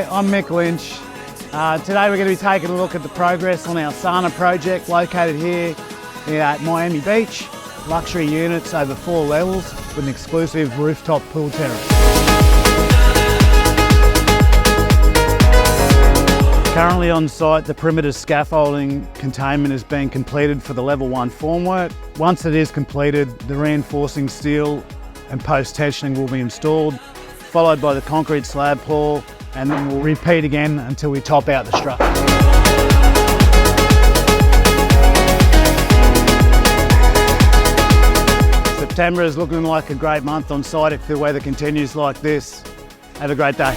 I'm Mick Lynch. Today we're going to be taking a look at the progress on our Sana project located here at Miami Beach. Luxury units over 4 levels with an exclusive rooftop pool terrace. Currently on site, the perimeter scaffolding containment is being completed for the level 1 formwork. Once it is completed, the reinforcing steel and post tensioning will be installed, followed by the concrete slab pour, and then we'll repeat again until we top out the structure. September is looking like a great month on site if the weather continues like this. Have a great day.